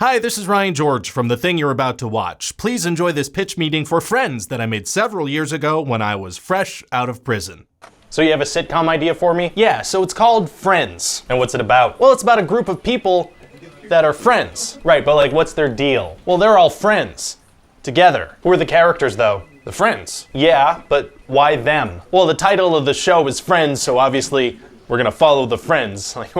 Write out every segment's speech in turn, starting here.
Hi, this is Ryan George from The Thing You're About to Watch. Please enjoy this pitch meeting for Friends that I made several years ago when I was fresh out of prison. So you have a sitcom idea for me? Yeah, so it's called Friends. And what's it about? Well, it's about a group of people that are friends. Right, but like what's their deal? Well, they're all friends. Together. Who are the characters though? The friends. Yeah, but why them? Well, the title of the show is Friends, so obviously we're gonna follow the friends. Like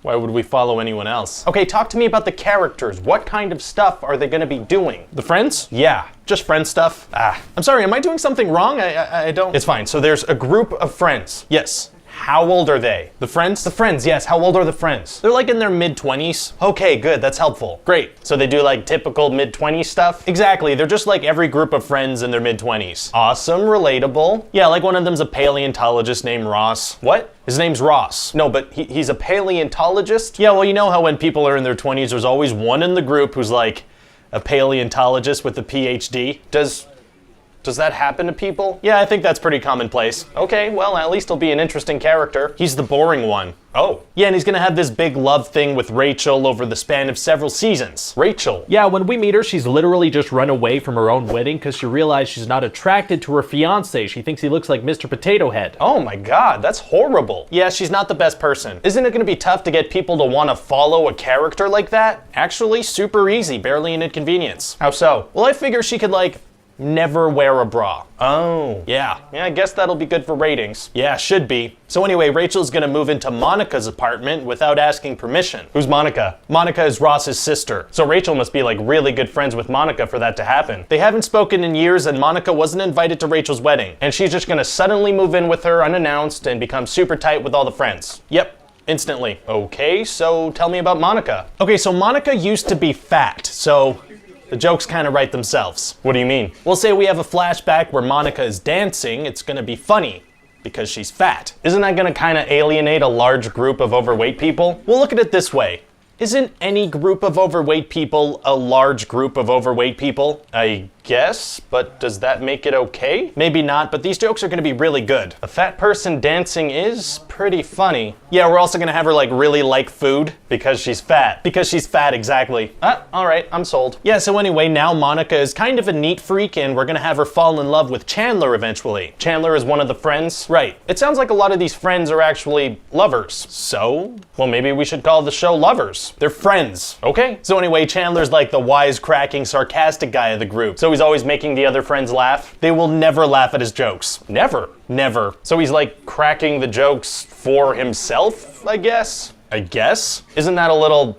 why would we follow anyone else? Okay, talk to me about the characters. What kind of stuff are they gonna be doing? The friends? Yeah, just friend stuff. I'm sorry, am I doing something wrong? I don't... It's fine, so there's a group of friends. Yes. How old are they? The friends? The friends, yes. How old are the friends? They're like in their mid-20s. Okay, good, that's helpful. Great. So they do like typical mid-20s stuff? Exactly, they're just like every group of friends in their mid-20s. Awesome, relatable. Yeah, like one of them's a paleontologist named Ross. What? His name's Ross. No, but he's a paleontologist? Yeah, well, you know how when people are in their 20s, there's always one in the group who's like a paleontologist with a PhD. Does that happen to people? Yeah, I think that's pretty commonplace. Okay, well, at least he'll be an interesting character. He's the boring one. Oh. Yeah, and he's gonna have this big love thing with Rachel over the span of several seasons. Rachel? Yeah, when we meet her, she's literally just run away from her own wedding because she realized she's not attracted to her fiance. She thinks he looks like Mr. Potato Head. Oh my god, that's horrible. Yeah, she's not the best person. Isn't it gonna be tough to get people to wanna follow a character like that? Actually, super easy, barely an inconvenience. How so? Well, I figure she could like, never wear a bra. Oh. Yeah, I guess that'll be good for ratings. Yeah, should be. So anyway, Rachel's gonna move into Monica's apartment without asking permission. Who's Monica? Monica is Ross's sister. So Rachel must be like really good friends with Monica for that to happen. They haven't spoken in years and Monica wasn't invited to Rachel's wedding. And she's just gonna suddenly move in with her unannounced and become super tight with all the friends. Yep. Instantly. Okay, so tell me about Monica. Okay, so Monica used to be fat, so the jokes kind of write themselves. What do you mean? We'll say we have a flashback where Monica is dancing, it's gonna be funny because she's fat. Isn't that gonna kind of alienate a large group of overweight people? We'll look at it this way. Isn't any group of overweight people a large group of overweight people? I guess, but does that make it okay? Maybe not, but these jokes are gonna be really good. A fat person dancing is pretty funny. Yeah, we're also gonna have her like really like food because she's fat. Because she's fat, exactly. All right, I'm sold. Yeah, so anyway, now Monica is kind of a neat freak and we're gonna have her fall in love with Chandler eventually. Chandler is one of the friends. Right. It sounds like a lot of these friends are actually lovers. So, well, maybe we should call the show Lovers. They're friends. Okay. So anyway, Chandler's like the wisecracking, sarcastic guy of the group. So he's always making the other friends laugh. They will never laugh at his jokes. Never. Never. So he's like cracking the jokes for himself, I guess? Isn't that a little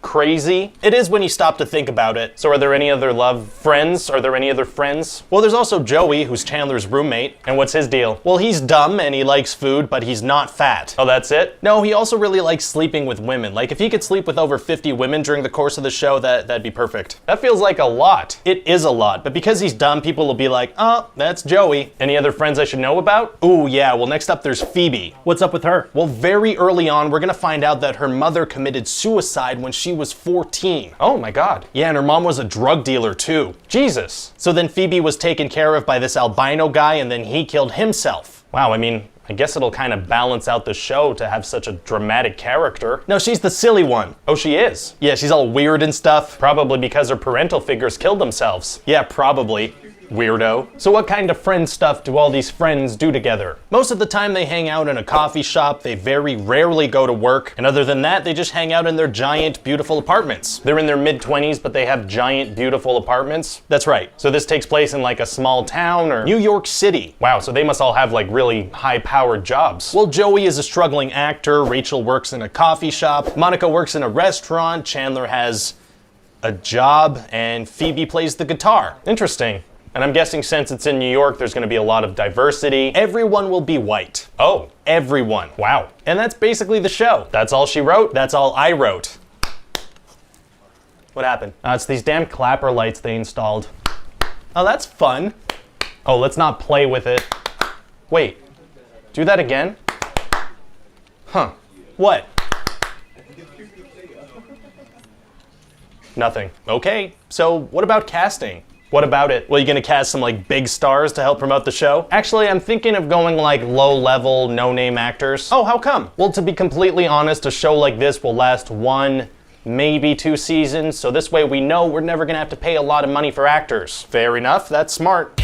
crazy? It is when you stop to think about it. So are there any other friends? Are there any other friends? Well, there's also Joey, who's Chandler's roommate. And what's his deal? Well, he's dumb and he likes food, but he's not fat. Oh, that's it? No, he also really likes sleeping with women. Like if he could sleep with over 50 women during the course of the show, that'd be perfect. That feels like a lot. It is a lot, but because he's dumb, people will be like, oh, that's Joey. Any other friends I should know about? Ooh, yeah, well, next up there's Phoebe. What's up with her? Well, very early on, we're gonna find out that her mother committed suicide when she was 14. Oh my god. Yeah, and her mom was a drug dealer too. Jesus. So then Phoebe was taken care of by this albino guy and then he killed himself. Wow, I mean, I guess it'll kind of balance out the show to have such a dramatic character. No, she's the silly one. Oh, she is? Yeah, she's all weird and stuff. Probably because her parental figures killed themselves. Yeah, probably. Weirdo. So what kind of friend stuff do all these friends do together? Most of the time they hang out in a coffee shop, they very rarely go to work, and other than that, they just hang out in their giant, beautiful apartments. They're in their mid-20s, but they have giant, beautiful apartments. That's right. So this takes place in like a small town or New York City. Wow, so they must all have like really high-powered jobs. Well, Joey is a struggling actor, Rachel works in a coffee shop, Monica works in a restaurant, Chandler has a job, and Phoebe plays the guitar. Interesting. And I'm guessing since it's in New York, there's gonna be a lot of diversity. Everyone will be white. Oh, everyone. Wow. And that's basically the show. That's all she wrote. That's all I wrote. What happened? It's these damn clapper lights they installed. Oh, that's fun. Oh, let's not play with it. Wait, do that again? Huh, what? Nothing. Okay, so what about casting? What about it? Well, you gonna cast some like big stars to help promote the show? Actually, I'm thinking of going like low-level, no-name actors. Oh, how come? Well, to be completely honest, a show like this will last one, maybe 2 seasons, so this way we know we're never gonna have to pay a lot of money for actors. Fair enough, that's smart.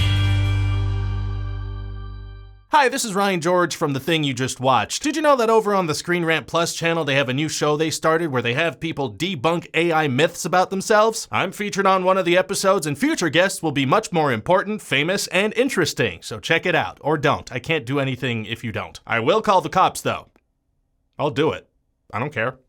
Hi, this is Ryan George from The Thing You Just Watched. Did you know that over on the Screen Rant Plus channel, they have a new show they started where they have people debunk AI myths about themselves? I'm featured on one of the episodes, and future guests will be much more important, famous, and interesting. So check it out. Or don't. I can't do anything if you don't. I will call the cops, though. I'll do it. I don't care.